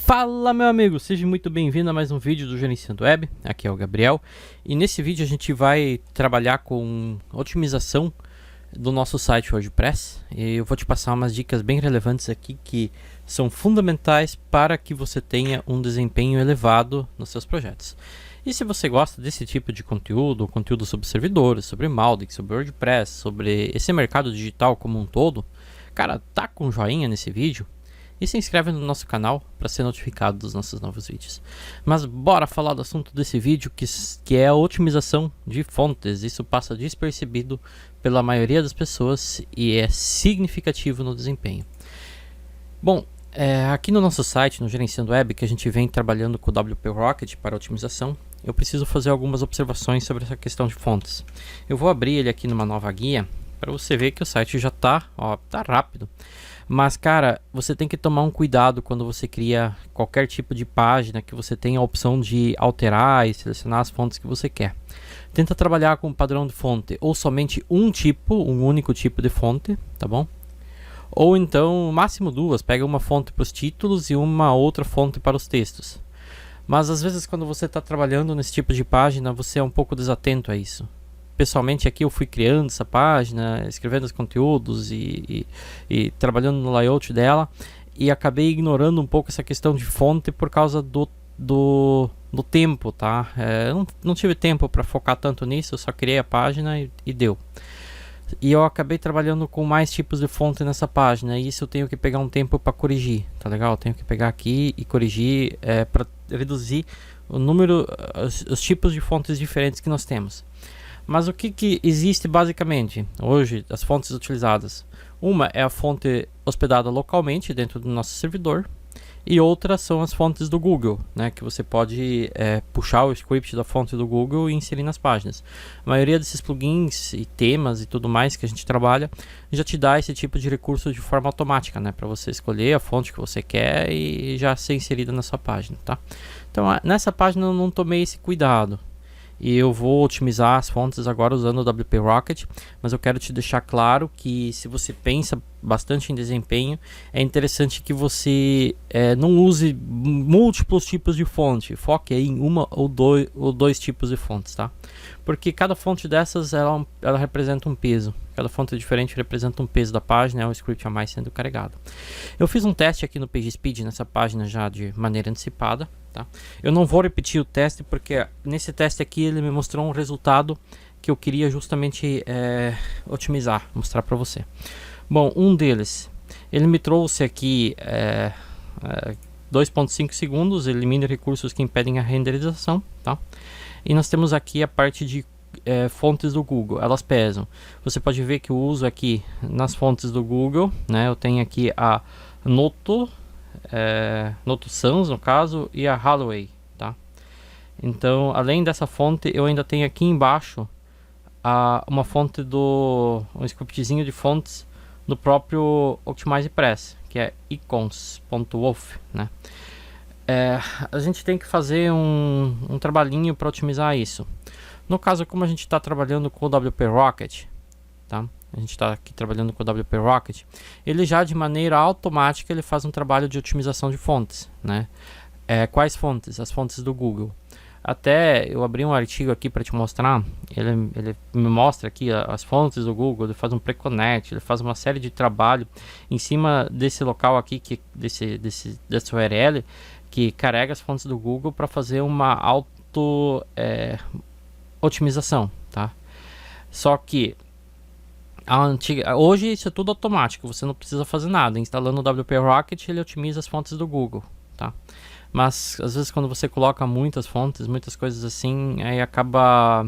Fala, meu amigo, seja muito bem-vindo a mais um vídeo do Gerenciando Web. Aqui é o Gabriel e nesse vídeo a gente vai trabalhar com otimização do nosso site WordPress e eu vou te passar umas dicas bem relevantes aqui que são fundamentais para que você tenha um desempenho elevado nos seus projetos. E se você gosta desse tipo de conteúdo sobre servidores, sobre Mautic, sobre WordPress, sobre esse mercado digital como um todo, cara, taca um joinha nesse vídeo e se inscreve no nosso canal para ser notificado dos nossos novos vídeos. Mas bora falar do assunto desse vídeo, que é a otimização de fontes. Isso passa despercebido pela maioria das pessoas e é significativo no desempenho. Bom, aqui no nosso site, no Gerenciando Web, que a gente vem trabalhando com o WP Rocket para otimização, eu preciso fazer algumas observações sobre essa questão de fontes. Eu vou abrir ele aqui numa nova guia para você ver que o site já tá rápido. Mas, cara, você tem que tomar um cuidado quando você cria qualquer tipo de página que você tenha a opção de alterar e selecionar as fontes que você quer. Tenta trabalhar com um padrão de fonte ou somente um único tipo de fonte, tá bom? Ou então, máximo duas, pega uma fonte para os títulos e uma outra fonte para os textos. Mas às vezes quando você está trabalhando nesse tipo de página, você é um pouco desatento a isso. Pessoalmente aqui eu fui criando essa página, escrevendo os conteúdos e trabalhando no layout dela e acabei ignorando um pouco essa questão de fonte por causa do tempo, tá? Eu não tive tempo para focar tanto nisso, eu só criei a página e deu. E eu acabei trabalhando com mais tipos de fonte nessa página e isso eu tenho que pegar um tempo para corrigir, tá legal? Eu tenho que pegar aqui e corrigir para reduzir o número, os tipos de fontes diferentes que nós temos. Mas o que existe basicamente hoje, as fontes utilizadas? Uma é a fonte hospedada localmente dentro do nosso servidor e outras são as fontes do Google, né, que você pode puxar o script da fonte do Google e inserir nas páginas. A maioria desses plugins e temas e tudo mais que a gente trabalha já te dá esse tipo de recurso de forma automática, né, para você escolher a fonte que você quer e já ser inserida na sua página, tá? Então nessa página eu não tomei esse cuidado. E eu vou otimizar as fontes agora usando o WP Rocket, mas eu quero te deixar claro que se você pensa bastante em desempenho, é interessante que você não use múltiplos tipos de fonte, foque aí em uma ou dois tipos de fontes, tá? Porque cada fonte dessas ela representa um peso, cada fonte diferente representa um peso da página, é um script a mais sendo carregado. Eu fiz um teste aqui no PageSpeed nessa página já de maneira antecipada. Tá? Eu não vou repetir o teste porque nesse teste aqui ele me mostrou um resultado que eu queria justamente otimizar, mostrar para você. Bom, um deles, ele me trouxe aqui 2.5 segundos, elimina recursos que impedem a renderização, tá? E nós temos aqui a parte de fontes do Google, elas pesam. Você pode ver que eu uso aqui nas fontes do Google, né? Eu tenho aqui a Noto Sans no caso e a Holloway, tá? Então além dessa fonte eu ainda tenho aqui embaixo uma fonte um scriptzinho de fontes do próprio OptimizePress, que é icons.wolf, né? A gente tem que fazer um trabalhinho para otimizar isso. No caso, como a gente está trabalhando com o WP Rocket, tá? A gente está aqui trabalhando com o WP Rocket, ele já de maneira automática ele faz um trabalho de otimização de fontes, né? Quais fontes? As fontes do Google. Até eu abri um artigo aqui para te mostrar, ele me mostra aqui as fontes do Google, ele faz um pre-connect, ele faz uma série de trabalho em cima desse local aqui, dessa URL, que carrega as fontes do Google para fazer uma otimização, tá? Só que hoje isso é tudo automático, você não precisa fazer nada. Instalando o WP Rocket ele otimiza as fontes do Google, tá? Mas às vezes quando você coloca muitas fontes, muitas coisas assim, aí acaba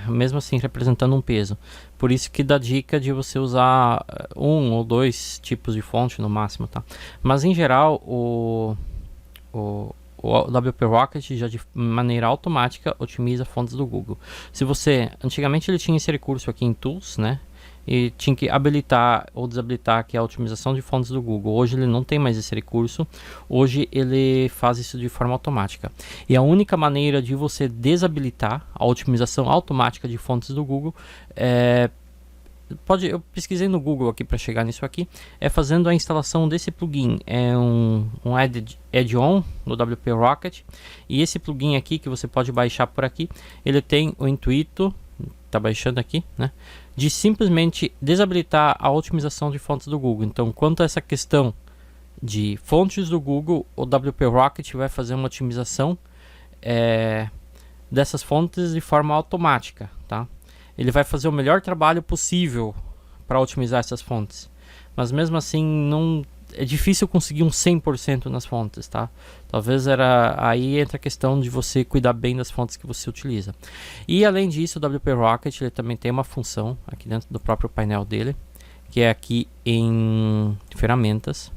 mesmo assim representando um peso. Por isso que dá dica de você usar um ou dois tipos de fonte no máximo, tá? Mas em geral o WP Rocket já de maneira automática otimiza fontes do Google. Se você, antigamente ele tinha esse recurso aqui em Tools, né? E tinha que habilitar ou desabilitar aqui a otimização de fontes do Google. Hoje ele não tem mais esse recurso. Hoje ele faz isso de forma automática. E a única maneira de você desabilitar a otimização automática de fontes do Google eu pesquisei no Google aqui para chegar nisso aqui, é fazendo a instalação desse plugin, é um add-on no WP Rocket, e esse plugin aqui que você pode baixar por aqui, ele tem o intuito, tá baixando aqui, né, de simplesmente desabilitar a otimização de fontes do Google. Então, quanto a essa questão de fontes do Google, o WP Rocket vai fazer uma otimização dessas fontes de forma automática, tá? Ele vai fazer o melhor trabalho possível para otimizar essas fontes, mas mesmo assim não é difícil conseguir um 100% nas fontes, tá? Talvez aí entra a questão de você cuidar bem das fontes que você utiliza. E além disso, o WP Rocket ele também tem uma função aqui dentro do próprio painel dele, que é aqui em ferramentas,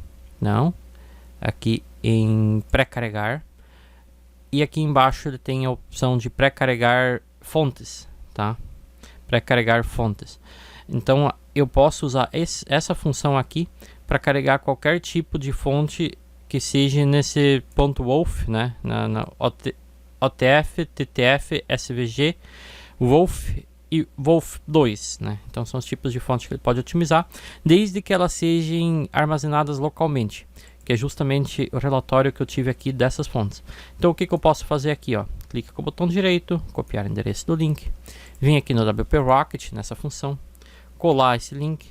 aqui em pré-carregar, e aqui embaixo ele tem a opção de pré-carregar fontes, tá? Pré-carregar fontes. Então eu posso usar essa função aqui para carregar qualquer tipo de fonte que seja nesse .wolf, né? na OTF, TTF, SVG, Wolf e Wolf 2, né? Então são os tipos de fontes que ele pode otimizar, desde que elas sejam armazenadas localmente, que é justamente o relatório que eu tive aqui dessas fontes. Então o que eu posso fazer aqui, ó? Clica com o botão direito, copiar o endereço do link, vim aqui no WP Rocket, nessa função, colar esse link,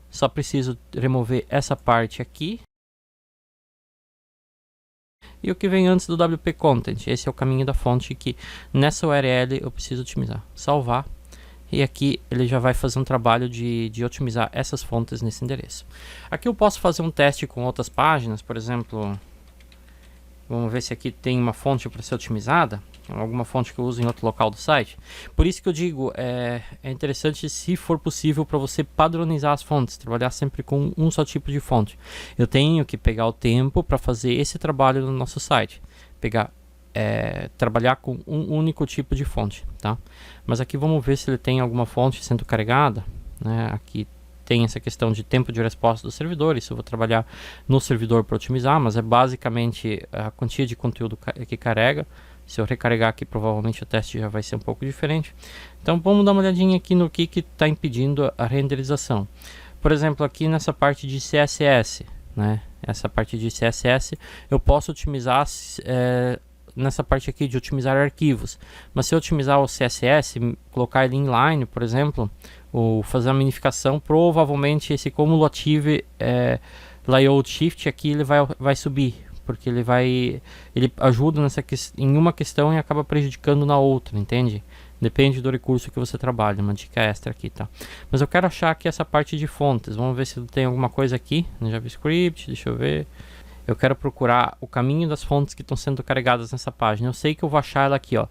só preciso remover essa parte aqui, e o que vem antes do WP Content, esse é o caminho da fonte que nessa URL eu preciso otimizar. Salvar, e aqui ele já vai fazer um trabalho de otimizar essas fontes nesse endereço. Aqui eu posso fazer um teste com outras páginas, por exemplo, vamos ver se aqui tem uma fonte para ser otimizada, alguma fonte que eu uso em outro local do site. Por isso que eu digo, é interessante, se for possível, para você padronizar as fontes, trabalhar sempre com um só tipo de fonte. Eu tenho que pegar o tempo para fazer esse trabalho no nosso site, trabalhar com um único tipo de fonte, tá? Mas aqui vamos ver se ele tem alguma fonte sendo carregada, né? Aqui tem essa questão de tempo de resposta do servidor, isso eu vou trabalhar no servidor para otimizar, mas é basicamente a quantia de conteúdo que carrega. Se eu recarregar aqui, provavelmente o teste já vai ser um pouco diferente. Então vamos dar uma olhadinha aqui no que está impedindo a renderização. Por exemplo, aqui nessa parte de CSS, né? Essa parte de CSS eu posso otimizar nessa parte aqui de otimizar arquivos. Mas se eu otimizar o CSS, colocar ele inline, por exemplo, ou fazer a minificação, provavelmente esse cumulative layout shift aqui ele vai subir, porque ele ajuda em uma questão e acaba prejudicando na outra, entende? Depende do recurso que você trabalha, uma dica extra aqui, tá? Mas eu quero achar aqui essa parte de fontes, vamos ver se tem alguma coisa aqui no JavaScript, deixa eu ver. Eu quero procurar o caminho das fontes que estão sendo carregadas nessa página. Eu sei que eu vou achar ela aqui, ó,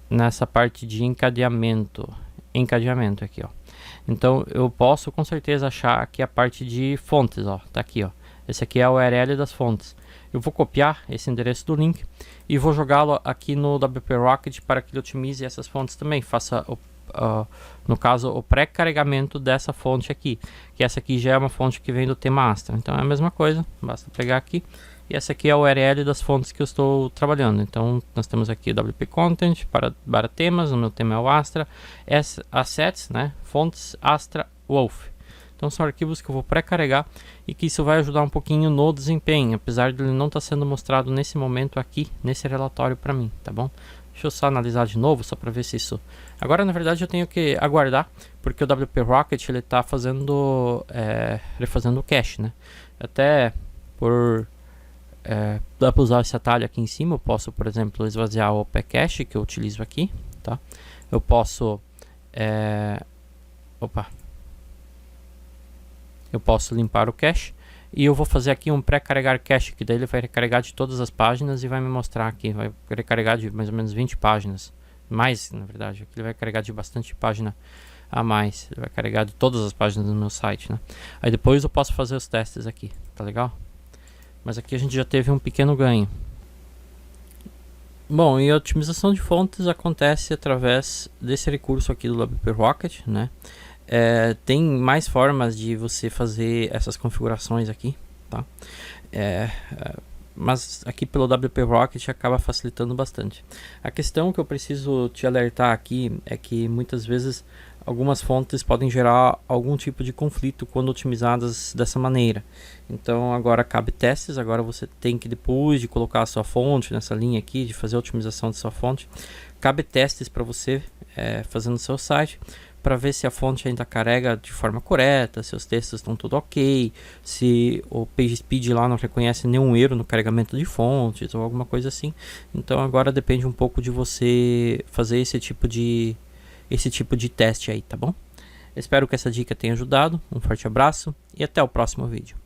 nessa parte de encadeamento aqui, ó. Então eu posso com certeza achar aqui a parte de fontes, ó, tá aqui, ó. Esse aqui é a URL das fontes. Eu vou copiar esse endereço do link e vou jogá-lo aqui no WP Rocket para que ele otimize essas fontes também. Faça, no caso, o pré-carregamento dessa fonte aqui. Que essa aqui já é uma fonte que vem do tema Astra. Então é a mesma coisa, basta pegar aqui. E essa aqui é a URL das fontes que eu estou trabalhando. Então nós temos aqui o WP Content para temas. O meu tema é o Astra. Assets, né? Fontes Astra Wolf. Então são arquivos que eu vou pré-carregar e que isso vai ajudar um pouquinho no desempenho, apesar de ele não estar sendo mostrado nesse momento aqui, nesse relatório para mim, tá bom? Deixa eu só analisar de novo, só para ver se isso... Agora, na verdade, eu tenho que aguardar, porque o WP Rocket ele está refazendo o cache, né? Até dá para usar esse atalho aqui em cima, eu posso, por exemplo, esvaziar o OP-Cache que eu utilizo aqui, tá? Eu posso... Eu posso limpar o cache e eu vou fazer aqui um pré-carregar cache, que daí ele vai recarregar de todas as páginas e vai me mostrar aqui, vai recarregar de mais ou menos 20 páginas, mais na verdade, aqui ele vai carregar de bastante página a mais, ele vai carregar de todas as páginas do meu site, né? Aí depois eu posso fazer os testes aqui, tá legal? Mas aqui a gente já teve um pequeno ganho. Bom, e a otimização de fontes acontece através desse recurso aqui do WP Rocket, né? Tem mais formas de você fazer essas configurações aqui, tá? Mas aqui pelo WP Rocket acaba facilitando bastante. A questão que eu preciso te alertar aqui é que muitas vezes algumas fontes podem gerar algum tipo de conflito quando otimizadas dessa maneira. Então agora cabe testes, agora você tem que, depois de colocar a sua fonte nessa linha aqui, de fazer a otimização de sua fonte, cabe testes para você fazer no seu site, para ver se a fonte ainda carrega de forma correta, se os textos estão tudo ok, se o PageSpeed lá não reconhece nenhum erro no carregamento de fontes ou alguma coisa assim. Então agora depende um pouco de você fazer esse tipo de teste aí, tá bom? Espero que essa dica tenha ajudado. Um forte abraço e até o próximo vídeo.